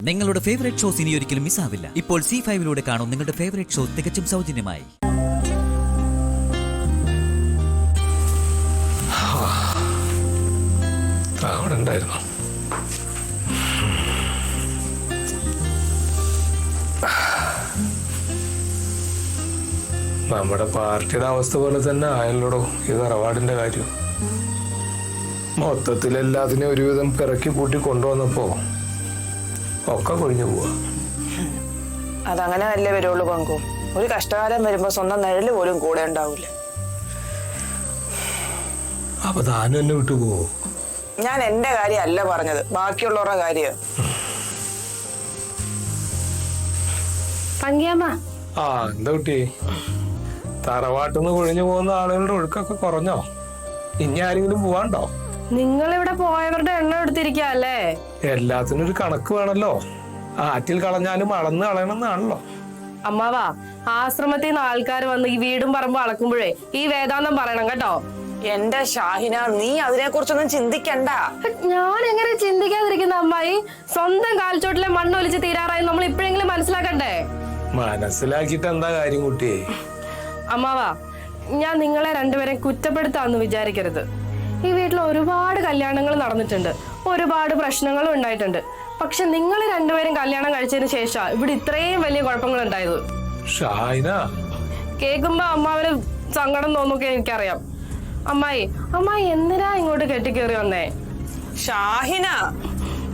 നിങ്ങളുടെ favourite shows ഇനി ഒരിക്കലും മിസ്സാവില്ല. ഇപ്പോൾ C5 കാണും നിങ്ങളുടെ ഫേവറേറ്റ് ഷോ തികച്ചും സൗജന്യമായി. നമ്മുടെ പാർട്ടിയുടെ അവസ്ഥ പോലെ തന്നെ ആയല്ലോടോ ഈ തറവാടിന്റെ കാര്യം. മൊത്തത്തിൽ എല്ലാത്തിനെയും ഒരുവിധം പിറക്കി കൂട്ടി കൊണ്ടുവന്നപ്പോ ഒക്കെ കൊഴിഞ്ഞു പോവാ. അതങ്ങനെ അല്ലേ വരുള്ളൂ പങ്കു. ഒരു കഷ്ടകാലം വരുമ്പോ സ്വന്തം നിഴല് പോലും കൂടെ ഉണ്ടാവില്ല. അപ്പൊ താനും എന്നെ വിട്ടു പോവോ? ഞാൻ എന്റെ കാര്യം അല്ല പറഞ്ഞത്, ബാക്കിയുള്ളവരുടെ കാര്യം. ആ എന്താ കുട്ടി, തറവാട്ടിന്ന് കൊഴിഞ്ഞു പോകുന്ന ആളുകളുടെ ഒഴുക്കൊക്കെ കുറഞ്ഞോ? ഇനി ആരെങ്കിലും പോവാണ്ടോ? നിങ്ങൾ ഇവിടെ പോയവരുടെ എണ്ണം എടുത്തിരിക്കല്ലേ? എല്ലാത്തിനും ഒരു കണക്ക് വേണല്ലോ. ആറ്റിൽ കളഞ്ഞാലും അളന്ന് കളയണമെന്നാണല്ലോ. അമ്മാവാ, ആശ്രമത്തിൽ നിന്ന് ആൾക്കാർ വന്ന് ഈ വീടും പറമ്പും അളക്കുമ്പോഴേ ഈ വേദാന്തം പറയണം കേട്ടോ. എന്റെ ഷാഹിന, നീ അതിനെ കുറിച്ചൊന്നും ചിന്തിക്കണ്ട. ഞാൻ എങ്ങനെ ചിന്തിക്കാതിരിക്കുന്ന അമ്മായി? സ്വന്തം കാൽച്ചോട്ടിലെ മണ്ണൊലിച്ച് തീരാറായി നമ്മൾ ഇപ്പോഴെങ്കിലും മനസ്സിലാക്കണ്ടേ? മനസ്സിലാക്കിട്ട് എന്താ കാര്യം കുട്ടിയെ? അമ്മാവാ, ഞാൻ നിങ്ങളെ രണ്ടുപേരെ കുറ്റപ്പെടുത്താന്ന് വിചാരിക്കരുത്. ഈ വീട്ടിൽ ഒരുപാട് കല്യാണങ്ങൾ നടന്നിട്ടുണ്ട്, ഒരുപാട് പ്രശ്നങ്ങളും ഉണ്ടായിട്ടുണ്ട്. പക്ഷെ നിങ്ങൾ രണ്ടുപേരും കല്യാണം കഴിച്ചതിന് ശേഷം ഇവിടെ ഇത്രയും വലിയ കുഴപ്പങ്ങൾ ഉണ്ടായത്. കേൾക്കുമ്പോ അമ്മാവന് സങ്കടം തോന്നൊക്കെ എനിക്കറിയാം. അമ്മായി എന്തിനാ ഇങ്ങോട്ട് കെട്ടിക്കേറി വന്നേ? ഷാഹിന,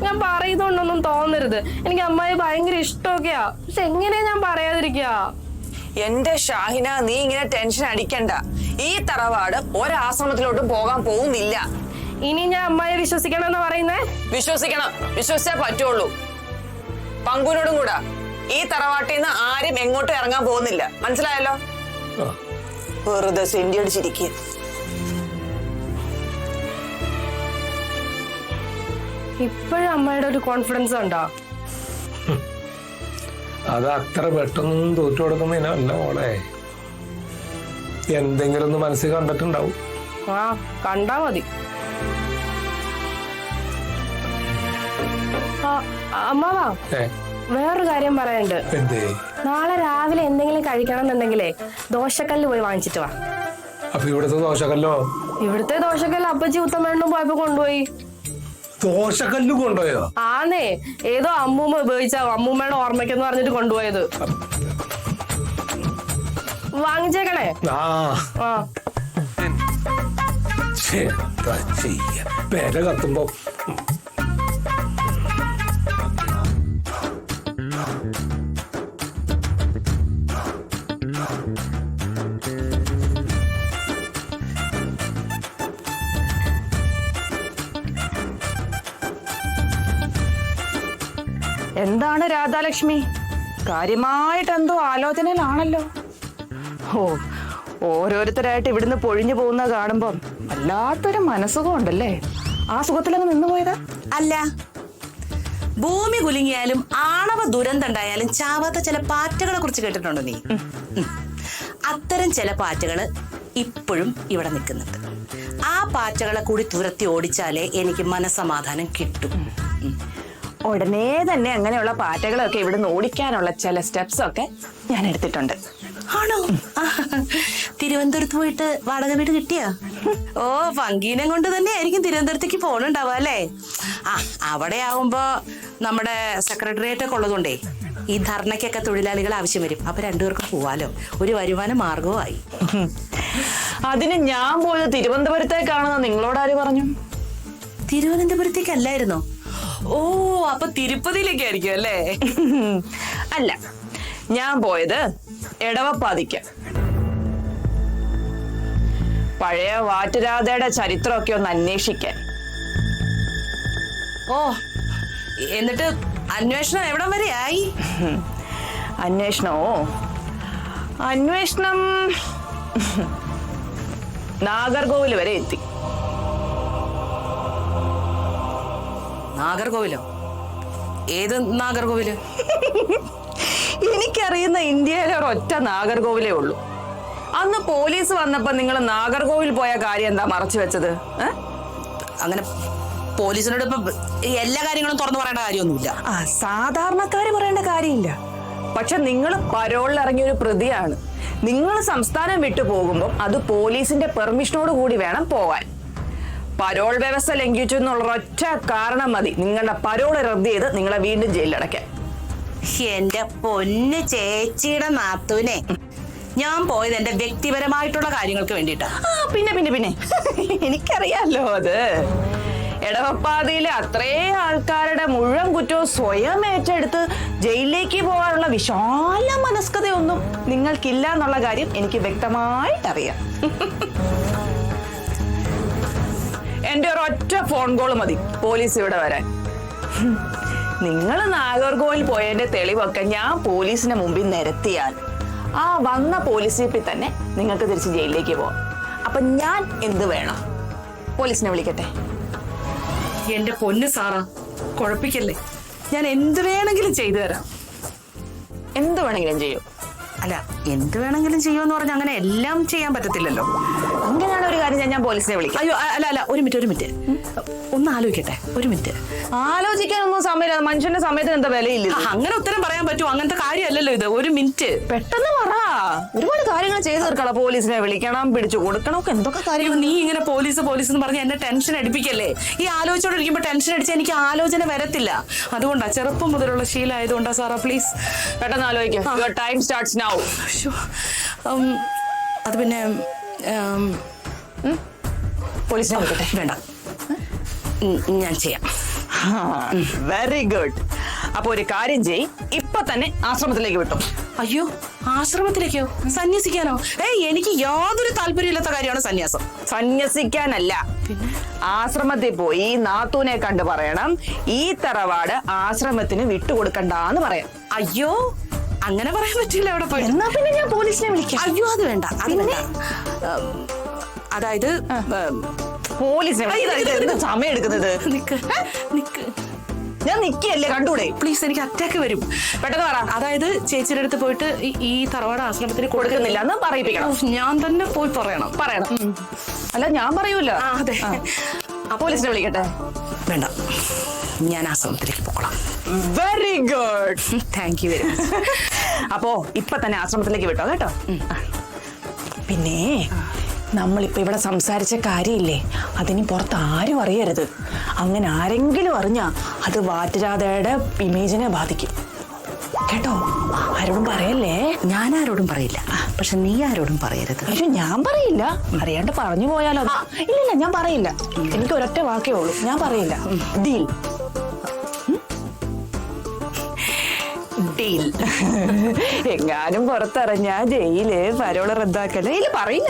ഞാൻ പറയുന്നോണ്ടൊന്നും തോന്നരുത്. എനിക്ക് അമ്മായി ഭയങ്കര ഇഷ്ടമൊക്കെയാ. പക്ഷെ എങ്ങനെയാ ഞാൻ പറയാതിരിക്കാ? എന്റെ ഷാഹിന, നീ ഇങ്ങനെ ടെൻഷൻ അടിക്കണ്ട. ഈ തറവാട് ഒരാശ്രമത്തിലോട്ടും പോകാൻ പോകുന്നില്ല. ഇനി ഞാൻ അമ്മായിയെ വിശ്വസിക്കണമെന്ന് പറയുന്നേ? വിശ്വസിക്കണം, വിശ്വസിച്ചേ പറ്റുള്ളൂ. പങ്കുവിനോടും കൂടെ ഈ തറവാട്ടിൽ നിന്ന് ആരും എങ്ങോട്ടും ഇറങ്ങാൻ പോകുന്നില്ല, മനസ്സിലായല്ലോ? വെറുതെ സെന്റി അടിച്ചിരിക്കുക. ഇപ്പോഴും അമ്മയുടെ ഒരു കോൺഫിഡൻസ് ഉണ്ടോ? അത് അത്ര പെട്ടെന്നൊന്നും തോറ്റു കൊടുക്കുന്നതിനല്ല മോളെ. എന്തെങ്കിലും ഒന്ന് മനസ്സിൽ കണ്ടിട്ടുണ്ടാവും. ആ, കണ്ടാ മതി. അമ്മാവാ, വേറൊരു കാര്യം പറയാനുണ്ട്. നാളെ രാവിലെ എന്തെങ്കിലും കഴിക്കണം എന്നുണ്ടെങ്കിലേ ദോശക്കല്ല് പോയി വാങ്ങിച്ചിട്ട് വാ. അപ്പൊ ഇവിടുത്തെ ദോശക്കല്ലോ? ഇവിടുത്തെ ദോശക്കല്ല് അപ്പച്ചി ഉത്തമേണ്ണും പോയപ്പോ കൊണ്ടുപോയി. ദോശക്കല്ല് കൊണ്ടുപോയോ? ആന്നേ, ഏതോ അമ്മൂമ്മ ഉപയോഗിച്ചാവും, അമ്മൂമ്മയുടെ ഓർമ്മയ്ക്കെന്ന് പറഞ്ഞിട്ട് കൊണ്ടുപോയത്. വാങ്ങിച്ചേക്കണേ. പേര കത്തുമ്പോ എന്താണ് രാധാലക്ഷ്മി, കാര്യമായിട്ട് എന്തോ ആലോചനയിലാണല്ലോ? ഓ, ഓരോരുത്തരായിട്ട് ഇവിടുന്ന് പൊഴിഞ്ഞു പോകുന്നത് കാണുമ്പം വല്ലാത്തൊരു മനസ്സുഖം ഉണ്ടല്ലേ. ആ സുഖത്തിലങ്ങ് നിന്നുപോയതാ? അല്ല, ഭൂമി കുലുങ്ങിയാലും ആണവ ദുരന്തം ഉണ്ടായാലും ചാവാത്ത ചില പാറ്റകളെ കുറിച്ച് കേട്ടിട്ടുണ്ടോ നീ? അത്തരം ചില പാറ്റകള് ഇപ്പോഴും ഇവിടെ നിൽക്കുന്നുണ്ട്. ആ പാറ്റകളെ കൂടി തുരത്തി ഓടിച്ചാലേ എനിക്ക് മനസ്സമാധാനം കിട്ടും. ഉടനെ തന്നെ അങ്ങനെയുള്ള പാറ്റകളൊക്കെ ഇവിടുന്ന് ഓടിക്കാനുള്ള ചില സ്റ്റെപ്സ് ഒക്കെ ഞാൻ എടുത്തിട്ടുണ്ട്. ആണോ? തിരുവനന്തപുരത്ത് പോയിട്ട് വാടക വീട് കിട്ടിയാ? ഓ, പങ്കീനം കൊണ്ട് തന്നെ ആയിരിക്കും തിരുവനന്തപുരത്തേക്ക് പോണുണ്ടാവുക അല്ലേ? ആ, അവിടെ ആവുമ്പോ നമ്മുടെ സെക്രട്ടേറിയറ്റ് ഒക്കെ ഉള്ളതുകൊണ്ടേ ഈ ധർണയ്ക്കൊക്കെ തൊഴിലാളികൾ ആവശ്യം വരും. അപ്പൊ രണ്ടുപേർക്കും പോവാലോ, ഒരു വരുമാന മാർഗവുമായി. അതിന് ഞാൻ പോയത് തിരുവനന്തപുരത്തേക്കാണെന്ന് നിങ്ങളോട് ആര് പറഞ്ഞു? തിരുവനന്തപുരത്തേക്കല്ലായിരുന്നോ? ഓ, അപ്പൊ തിരുപ്പതിയിലേക്കായിരിക്കും അല്ലേ? അല്ല, ഞാൻ പോയത് എടവപ്പാതിക്ക്. പഴയ വാറ്റുരാധയുടെ ചരിത്രമൊക്കെ ഒന്ന് അന്വേഷിക്കാൻ. ഓ, എന്നിട്ട് അന്വേഷണം എവിടം വരെ ആയി? അന്വേഷണം നാഗർകോവിൽ വരെ എത്തി. നാഗർകോവിലോ? ഏത് നാഗർകോവില്? എനിക്കറിയുന്ന ഇന്ത്യയിലെ ഒരൊറ്റ നാഗർകോവിലേ ഉള്ളൂ. അന്ന് പോലീസ് വന്നപ്പോ നിങ്ങൾ നാഗർകോവിൽ പോയ കാര്യം എന്താ മറച്ചു വെച്ചത്? അങ്ങനെ പോലീസിനോട് ഇപ്പൊ എല്ലാ കാര്യങ്ങളും തുറന്നു പറയേണ്ട കാര്യമൊന്നുമില്ല. സാധാരണക്കാര് പറയേണ്ട കാര്യമില്ല. പക്ഷെ നിങ്ങൾ പരോളിൽ ഇറങ്ങിയ ഒരു പ്രതിയാണ്. നിങ്ങൾ സംസ്ഥാനം വിട്ടു പോകുമ്പോൾ അത് പോലീസിന്റെ പെർമിഷനോട് കൂടി വേണം പോകാൻ. പരോൾ വ്യവസ്ഥ ലംഘിച്ചു എന്നുള്ള ഒറ്റ കാരണം മതി നിങ്ങളുടെ പരോൾ റദ്ദ് ചെയ്ത് നിങ്ങളെ വീണ്ടും ജയിലിലടയ്ക്കാൻ. എന്റെ പൊന്ന് ചേച്ചിയുടെ നാത്തൂനെ, ഞാൻ പോയത് എന്റെ വ്യക്തിപരമായിട്ടുള്ള കാര്യങ്ങൾക്ക് വേണ്ടിട്ടാ. പിന്നെ പിന്നെ പിന്നെ എനിക്കറിയാലോ അത്. എടവപ്പാതിയിലെ അത്രേ ആൾക്കാരുടെ മുഴുവൻ കുറ്റവും സ്വയം ഏറ്റെടുത്ത് ജയിലിലേക്ക് പോകാനുള്ള വിശാല മനസ്കതയൊന്നും നിങ്ങൾക്കില്ല എന്നുള്ള കാര്യം എനിക്ക് വ്യക്തമായിട്ടറിയാം. എന്റെ ഒരൊറ്റ ഫോൺ കോൾ മതി പോലീസ് ഇവിടെ വരാൻ. നിങ്ങൾ നാഗർകോവിൽ പോയതിന്റെ തെളിവൊക്കെ ഞാൻ പോലീസിന് മുമ്പിൽ നിരത്തിയാൽ ആ വന്ന പോലീസ് ജീപ്പിൽ തന്നെ നിങ്ങൾക്ക് തിരിച്ച് ജയിലിലേക്ക് പോവാം. അപ്പൊ ഞാൻ എന്ത് വേണം? പോലീസിനെ വിളിക്കട്ടെ? എന്റെ പൊന്ന് സാറാ, കുഴപ്പിക്കല്ലേ. ഞാൻ എന്ത് വേണമെങ്കിലും ചെയ്തു തരാം. എന്ത് വേണമെങ്കിലും ചെയ്യും. അല്ല, എന്ത് വേണമെങ്കിലും ചെയ്യുമെന്ന് പറഞ്ഞാൽ അങ്ങനെ എല്ലാം ചെയ്യാൻ പറ്റത്തില്ലല്ലോ. അങ്ങനെയാണ് ഒരു കാര്യം, ഞാൻ പോലീസിനെ വിളിക്കാം. അയ്യോ അല്ല, ഒരു മിനിറ്റ് ഒന്ന് ആലോചിക്കട്ടെ. ഒരു മിനിറ്റ് ആലോചിക്കാനൊന്നും സമയമില്ല. മനുഷ്യന്റെ സമയത്തിന് എന്താ വിലയില്ല. അങ്ങനെ ഉത്തരം പറയാൻ പറ്റുമോ? അങ്ങനത്തെ കാര്യമല്ലല്ലോ ഇത്. ഒരു മിനിറ്റ് പെട്ടെന്ന് പറ. ഒരുപാട് കാര്യങ്ങൾ ചെയ്തു തീർക്കണം. പോലീസിനെ വിളിക്കണം, പിടിച്ചു കൊടുക്കണം, ഒക്കെ എന്തൊക്കെ കാര്യങ്ങൾ. നീ ഇങ്ങനെ പോലീസ് എന്ന് പറഞ്ഞ് എന്നെ ടെൻഷൻ അടിപ്പിക്കല്ലേ. ഈ ആലോചിച്ചോണ്ടിരിക്കുമ്പോ ടെൻഷൻ അടിച്ചാൽ എനിക്ക് ആലോചന വരത്തില്ല. അതുകൊണ്ടാ, ചെറുപ്പം മുതലുള്ള ശീലമായതുകൊണ്ടാ സാറാ. പ്ലീസ് പെട്ടെന്ന് ആലോചിക്കാം. Your time starts now. അത് പിന്നെ പോലീസിനെ വിളിക്കട്ടെ? വേണ്ട, ഞാൻ ചെയ്യാം. Very good. അപ്പൊ ഒരു കാര്യം ചെയ്, ഇപ്പൊ തന്നെ ആശ്രമത്തിലേക്ക് വിട്ടു. അയ്യോ, ആശ്രമത്തിലേക്കോ? സന്യസിക്കാനോ? എനിക്ക് യാതൊരു താല്പര്യമില്ലാത്ത കാര്യമാണ് സന്യാസം. സന്യസിക്കാനല്ല, ആശ്രമത്തിൽ പോയി നാത്തൂനെ കണ്ട് പറയണം ഈ തറവാട് ആശ്രമത്തിന് വിട്ടുകൊടുക്കണ്ടെന്ന് പറയാം. അയ്യോ, അങ്ങനെ പറയാൻ പറ്റില്ല. അവിടെ പോയി. എന്നാ പിന്നെ ഞാൻ പോലീസിനെ വിളിക്കാം. അയ്യോ, അത് വേണ്ട, അത് വേണ്ട. അതായത് പോലീസിനെ സമയം എടുക്കുന്നത്. നിക്ക്, ഞാൻ നിക്കല്ലേ, കണ്ടൂടെ? പ്ലീസ്, എനിക്ക് അറ്റാക്ക് വരും. പെട്ടെന്ന് പറ. അതായത് ചേച്ചിയുടെ അടുത്ത് പോയിട്ട് ഈ തറവാട് ആശ്രമത്തിന് കൊടുക്കുന്നില്ല എന്ന് പറയിപ്പിക്കണം. ഞാൻ തന്നെ പോയി പറയണം. അല്ല, ഞാൻ പറയൂല. അതെ. പോലീസിനെ വിളിക്കട്ടെ? വേണ്ട, ഞാൻ ആശ്രമത്തിലേക്ക് പോകണം. Very good, thank you very much. അപ്പോ ഇപ്പൊ തന്നെ ആശ്രമത്തിലേക്ക് വിട്ടോ കേട്ടോ. പിന്നെ നമ്മളിപ്പോ ഇവിടെ സംസാരിച്ച കാര്യമില്ലേ, അതിന് പുറത്ത് ആരും അറിയരുത്. അങ്ങനെ ആരെങ്കിലും അറിഞ്ഞാ അത് വാറ്റുരാധയുടെ ഇമേജിനെ ബാധിക്കും കേട്ടോ. ആരോടും പറയല്ലേ. ഞാൻ ആരോടും പറയില്ല, പക്ഷെ നീ ആരോടും പറയരുത്. അയ്യോ, ഞാൻ പറയില്ല. അറിയാണ്ട് പറഞ്ഞു പോയാലോ? ഇല്ല, ഞാൻ പറയില്ല. എനിക്ക് ഒരൊറ്റ വാക്കേ ഉള്ളൂ, ഞാൻ പറയില്ല. ഡീൽ. ഡീൽ. എങ്ങാനും പുറത്തിറങ്ങ ജയില് പരോള് റദ്ദാക്കല്ലേ? ഇല്ല, പറയില്ല.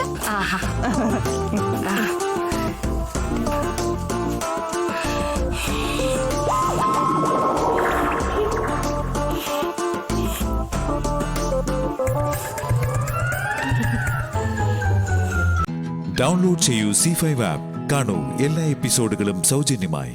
ഡൗൺലോഡ് ചെയ്യൂ C5 ആപ്പ്. കാണൂ എല്ലാ എപ്പിസോഡുകളും സൗജന്യമായി.